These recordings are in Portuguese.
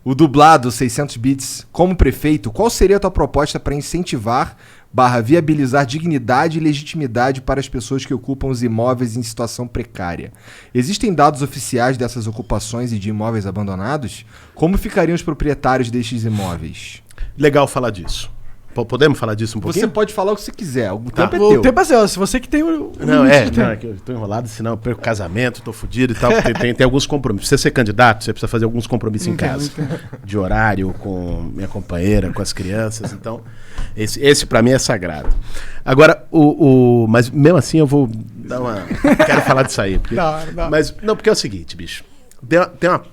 O dublado 600 bits, como prefeito, qual seria a tua proposta para incentivar / viabilizar dignidade e legitimidade para as pessoas que ocupam os imóveis em situação precária? Existem dados oficiais dessas ocupações e de imóveis abandonados? Como ficariam os proprietários destes imóveis? Legal falar disso. Podemos falar disso um pouquinho? Você pode falar o que você quiser, o tempo é O teu. tempo é seu, se você que tem o Não, limite de tempo. é que eu tô enrolado, senão eu perco casamento, tô fudido e tal. Tem alguns compromissos. Pra você ser candidato, você precisa fazer alguns compromissos em casa. De horário, com minha companheira, com as crianças. Então, esse pra mim é sagrado. Agora, mas mesmo assim eu vou dar uma... Quero falar disso aí. Porque, Não. Mas, não, porque é o seguinte, bicho. Tem uma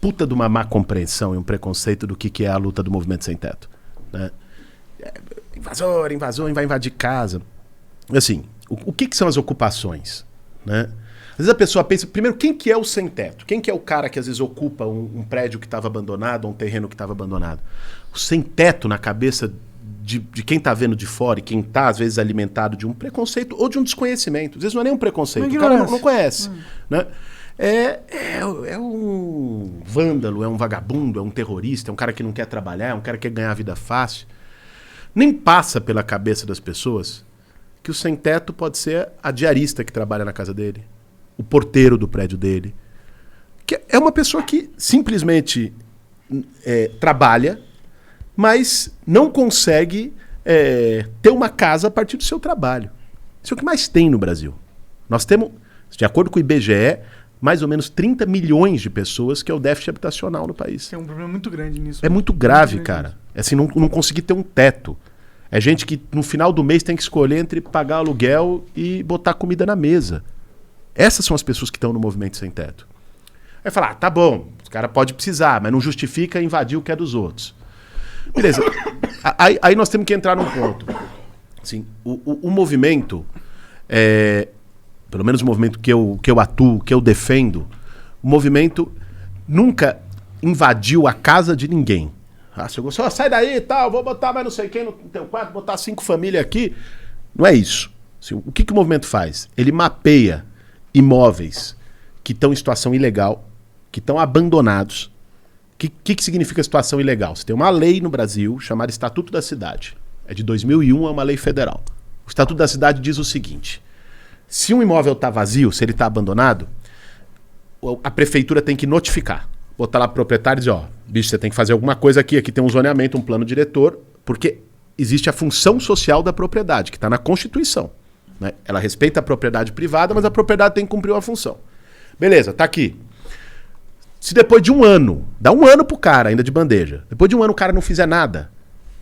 puta de uma má compreensão e um preconceito do que é a luta do movimento sem teto, né? Invasor, vai invadir casa. Assim, o que são as ocupações, né? Às vezes a pessoa pensa, primeiro, quem que é o sem teto? Quem que é o cara que às vezes ocupa um prédio que estava abandonado, um terreno que estava abandonado? O sem teto na cabeça de quem está vendo de fora e quem está às vezes alimentado de um preconceito ou de um desconhecimento. Às vezes não é nem um preconceito, o cara não conhece, né? É um vândalo, é um vagabundo, é um terrorista, é um cara que não quer trabalhar, é um cara que quer ganhar a vida fácil. Nem passa pela cabeça das pessoas que o sem-teto pode ser a diarista que trabalha na casa dele, o porteiro do prédio dele. Que é uma pessoa que simplesmente trabalha, mas não consegue ter uma casa a partir do seu trabalho. Isso é o que mais tem no Brasil. Nós temos, de acordo com o IBGE, mais ou menos 30 milhões de pessoas que é o déficit habitacional no país. Tem um problema muito grande nisso. É muito grave, cara. É assim, não conseguir ter um teto. É gente que no final do mês tem que escolher entre pagar aluguel e botar comida na mesa. Essas são as pessoas que estão no movimento sem teto. Aí falar, tá bom, os caras podem precisar, mas não justifica invadir o que é dos outros. Beleza. Aí nós temos que entrar num ponto. Assim, o movimento, pelo menos o movimento que eu atuo, que eu defendo, o movimento nunca invadiu a casa de ninguém. Ah, se eu gostou, sai daí e tal, vou botar mais não sei quem no teu quarto, botar 5 famílias aqui. Não é isso. Assim, o que o movimento faz? Ele mapeia imóveis que estão em situação ilegal, que estão abandonados. O que significa situação ilegal? Você tem uma lei no Brasil chamada Estatuto da Cidade. É de 2001, é uma lei federal. O Estatuto da Cidade diz o seguinte: se um imóvel está vazio, se ele está abandonado, a prefeitura tem que notificar. Botar lá pro proprietário e dizer, bicho, você tem que fazer alguma coisa aqui tem um zoneamento, um plano diretor, porque existe a função social da propriedade, que está na Constituição, né? Ela respeita a propriedade privada, mas a propriedade tem que cumprir uma função. Beleza, tá aqui. Se depois de um ano, dá um ano pro cara ainda de bandeja, depois de um ano o cara não fizer nada,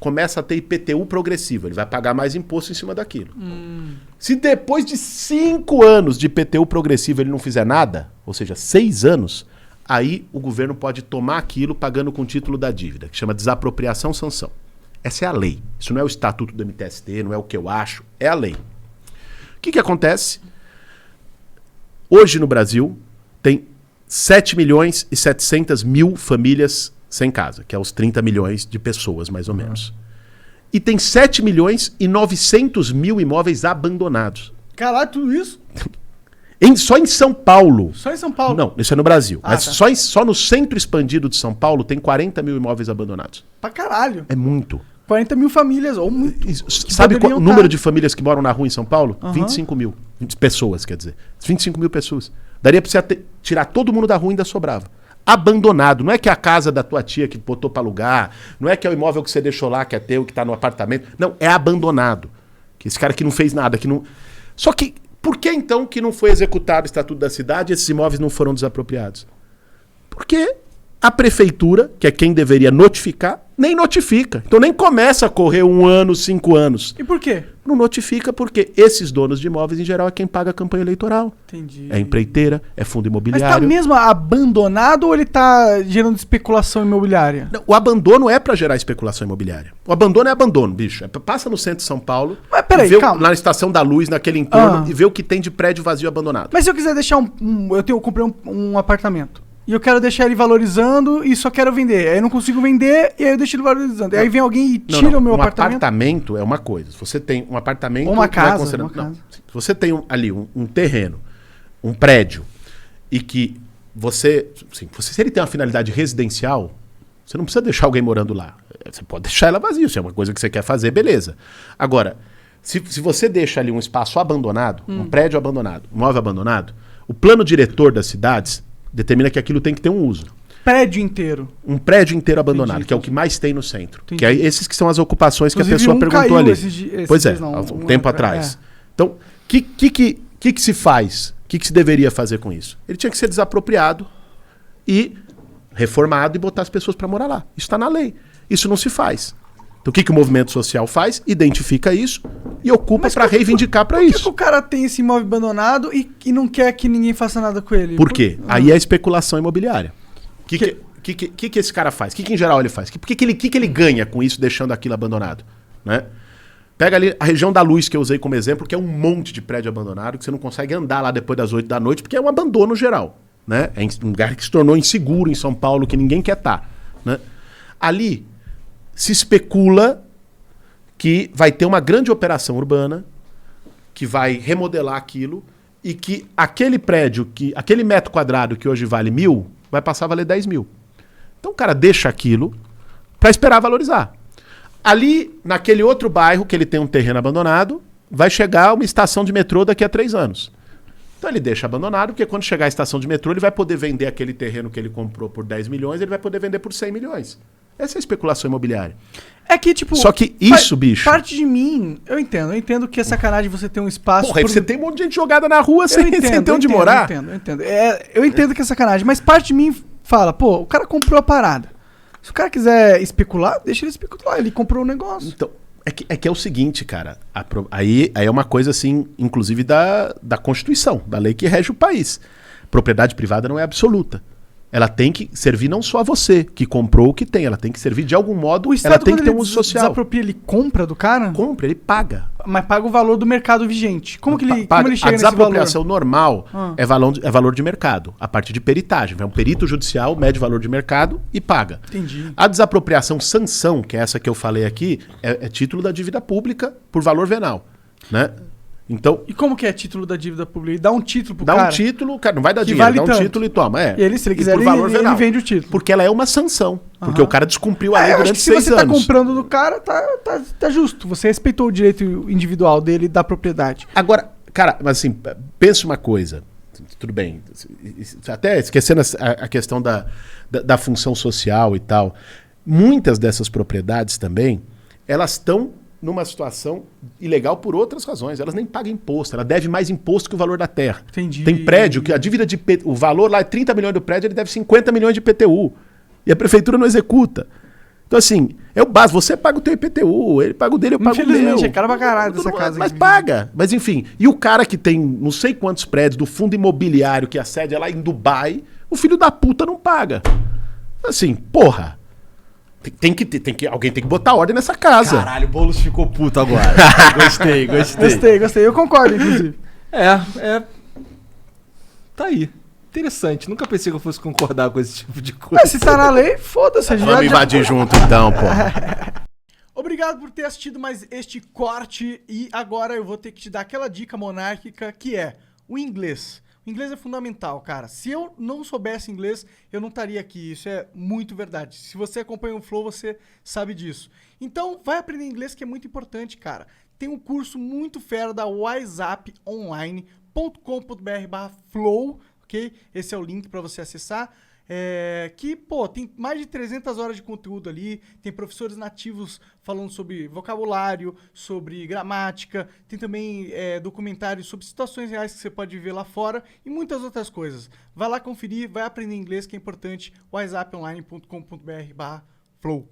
começa a ter IPTU progressivo, ele vai pagar mais imposto em cima daquilo. Se depois de 5 anos de IPTU progressivo ele não fizer nada, ou seja, 6 anos, aí o governo pode tomar aquilo pagando com o título da dívida, que chama desapropriação sanção. Essa é a lei. Isso não é o estatuto do MTST, não é o que eu acho, é a lei. O que acontece? Hoje no Brasil tem 7.700.000 famílias sem casa, que é os 30 milhões de pessoas, mais ou menos. E tem 7.900.000 imóveis abandonados. Caralho, tudo isso? Só em São Paulo. Só em São Paulo? Não, isso é no Brasil. Mas tá. só no centro expandido de São Paulo tem 40 mil imóveis abandonados. Pra caralho. É muito. 40 mil famílias, ou muito. Sabe qual o número de famílias que moram na rua em São Paulo? Uhum. 25 mil. Pessoas, quer dizer. 25 mil pessoas. Daria pra você tirar todo mundo da rua e ainda sobrava. Abandonado. Não é que é a casa da tua tia que botou pra alugar. Não é que é o imóvel que você deixou lá, que é teu, que tá no apartamento. Não, é abandonado. Que esse cara que não fez nada, que não... Só que, por que então que não foi executado o Estatuto da Cidade e esses imóveis não foram desapropriados? Porque a prefeitura, que é quem deveria notificar, nem notifica. Então nem começa a correr 1 ano, 5 anos. E por quê? Não notifica porque esses donos de imóveis, em geral, é quem paga a campanha eleitoral. Entendi. É empreiteira, é fundo Mas imobiliário. tá mesmo abandonado ou ele tá gerando especulação imobiliária? Não, o abandono é pra gerar especulação imobiliária. O abandono é abandono, bicho. Passa no centro de São Paulo, Mas peraí, calma, na Estação da Luz, naquele entorno, e vê o que tem de prédio vazio abandonado. Mas se eu quiser deixar eu comprei um apartamento. E eu quero deixar ele valorizando e só quero vender. Aí eu não consigo vender e aí eu deixo ele valorizando. E aí vem alguém e tira o meu apartamento. Um apartamento é uma coisa. Se você tem um apartamento... Ou uma casa. Não, se você tem ali um terreno, um prédio, e que você... Assim, se ele tem uma finalidade residencial, Você não precisa deixar alguém morando lá. Você pode deixar ela vazia, se é uma coisa que você quer fazer, beleza. Agora, se você deixa ali um espaço abandonado, um prédio abandonado, um imóvel abandonado, o plano diretor das cidades determina que aquilo tem que ter um uso. Prédio inteiro. Um prédio inteiro abandonado, Entendi, que é o que mais tem no centro. Entendi. Que é esses que são as ocupações Inclusive, que a pessoa perguntou ali. Pois é, um tempo atrás. Então, o que se faz? O que se deveria fazer com isso? Ele tinha que ser desapropriado e reformado e botar as pessoas para morar lá. Isso está na lei. Isso não se faz. Então o que o movimento social faz? Identifica isso e ocupa para reivindicar para isso. Por que o cara tem esse imóvel abandonado e não quer que ninguém faça nada com ele? Por quê? Aí é especulação imobiliária. O que esse cara faz? O que em geral ele faz? O que ele ganha com isso deixando aquilo abandonado? Né? Pega ali a região da Luz que eu usei como exemplo, que é um monte de prédio abandonado, que você não consegue andar lá depois das 8 da noite, porque é um abandono geral. Né? É um lugar que se tornou inseguro em São Paulo, que ninguém quer estar. Né? Ali se especula que vai ter uma grande operação urbana que vai remodelar aquilo e que aquele prédio, aquele metro quadrado que hoje vale 1.000, vai passar a valer 10 mil. Então o cara deixa aquilo para esperar valorizar. Ali, naquele outro bairro que ele tem um terreno abandonado, vai chegar uma estação de metrô daqui a 3 anos. Então ele deixa abandonado, porque quando chegar a estação de metrô, ele vai poder vender aquele terreno que ele comprou por 10 milhões, ele vai poder vender por 100 milhões. Essa é a especulação imobiliária. É que, tipo... Só que isso, bicho... Parte de mim, eu entendo que é sacanagem você ter um espaço... Porra, aí você tem um monte de gente jogada na rua sem ter onde morar. Eu entendo. Eu entendo que é sacanagem, mas parte de mim fala, pô, o cara comprou a parada. Se o cara quiser especular, deixa ele especular, ele comprou o negócio. Então, é que é o seguinte, cara, aí é uma coisa assim, inclusive da Constituição, da lei que rege o país. Propriedade privada não é absoluta. Ela tem que servir não só a você, que comprou o que tem, ela tem que servir de algum modo, O Estado, ela tem que ter um quando uso ele social. desapropria, ele compra do cara? Compra, ele paga. Mas paga o valor do mercado vigente. Como que ele, Paga. como ele chega A nesse valor? desapropriação normal é valor de mercado, a partir de peritagem. Vai um perito judicial, mede valor de mercado e paga. Entendi. A desapropriação sanção, que é essa que eu falei aqui, é título da dívida pública por valor venal, né? Então, E como que é título da dívida pública? Ele dá um título pro dá cara? um título, cara, não vai dar que dinheiro, vale dá um tanto. título e toma. E ele, se ele quiser, por valor ele venal. vende o título. Porque ela é uma sanção. Porque Aham. o cara descumpriu a lei Eu acho durante que se 6 você tá anos. comprando do cara, tá justo. Você respeitou o direito individual dele da propriedade. Agora, cara, mas assim, pensa uma coisa. Tudo bem. Até esquecendo a questão da função social e tal. Muitas dessas propriedades também, elas estão numa situação ilegal por outras razões. Elas nem pagam imposto. Ela deve mais imposto que o valor da terra. Entendi. Tem prédio que a dívida o valor lá é 30 milhões do prédio, ele deve 50 milhões de IPTU. E a prefeitura não executa. Então, assim, é o básico. Você paga o teu IPTU, ele paga o dele, eu pago o meu. Infelizmente, é cara pra caralho dessa casa. Mas aqui. paga. Mas enfim, e o cara que tem não sei quantos prédios do fundo imobiliário que a sede é lá em Dubai, o filho da puta não paga. Assim, porra. Alguém tem que botar ordem nessa casa. Caralho, o Boulos ficou puto agora. Gostei. Gostei. Eu concordo, inclusive. Tá aí. Interessante. Nunca pensei que eu fosse concordar com esse tipo de coisa. Mas se tá na lei, foda-se. Vamos invadir junto então, porra. Obrigado por ter assistido mais este corte. E agora eu vou ter que te dar aquela dica monárquica que é o inglês. O inglês é fundamental, cara. Se eu não soubesse inglês, eu não estaria aqui. Isso é muito verdade. Se você acompanha o Flow, você sabe disso. Então, vai aprender inglês, que é muito importante, cara. Tem um curso muito fera da wiseuponline.com.br/flow, ok? Esse é o link para você acessar. Que, pô, tem mais de 300 horas de conteúdo ali, tem professores nativos falando sobre vocabulário, sobre gramática, tem também documentários sobre situações reais que você pode viver lá fora e muitas outras coisas. Vai lá conferir, vai aprender inglês, que é importante, wiseuponline.com.br/flow.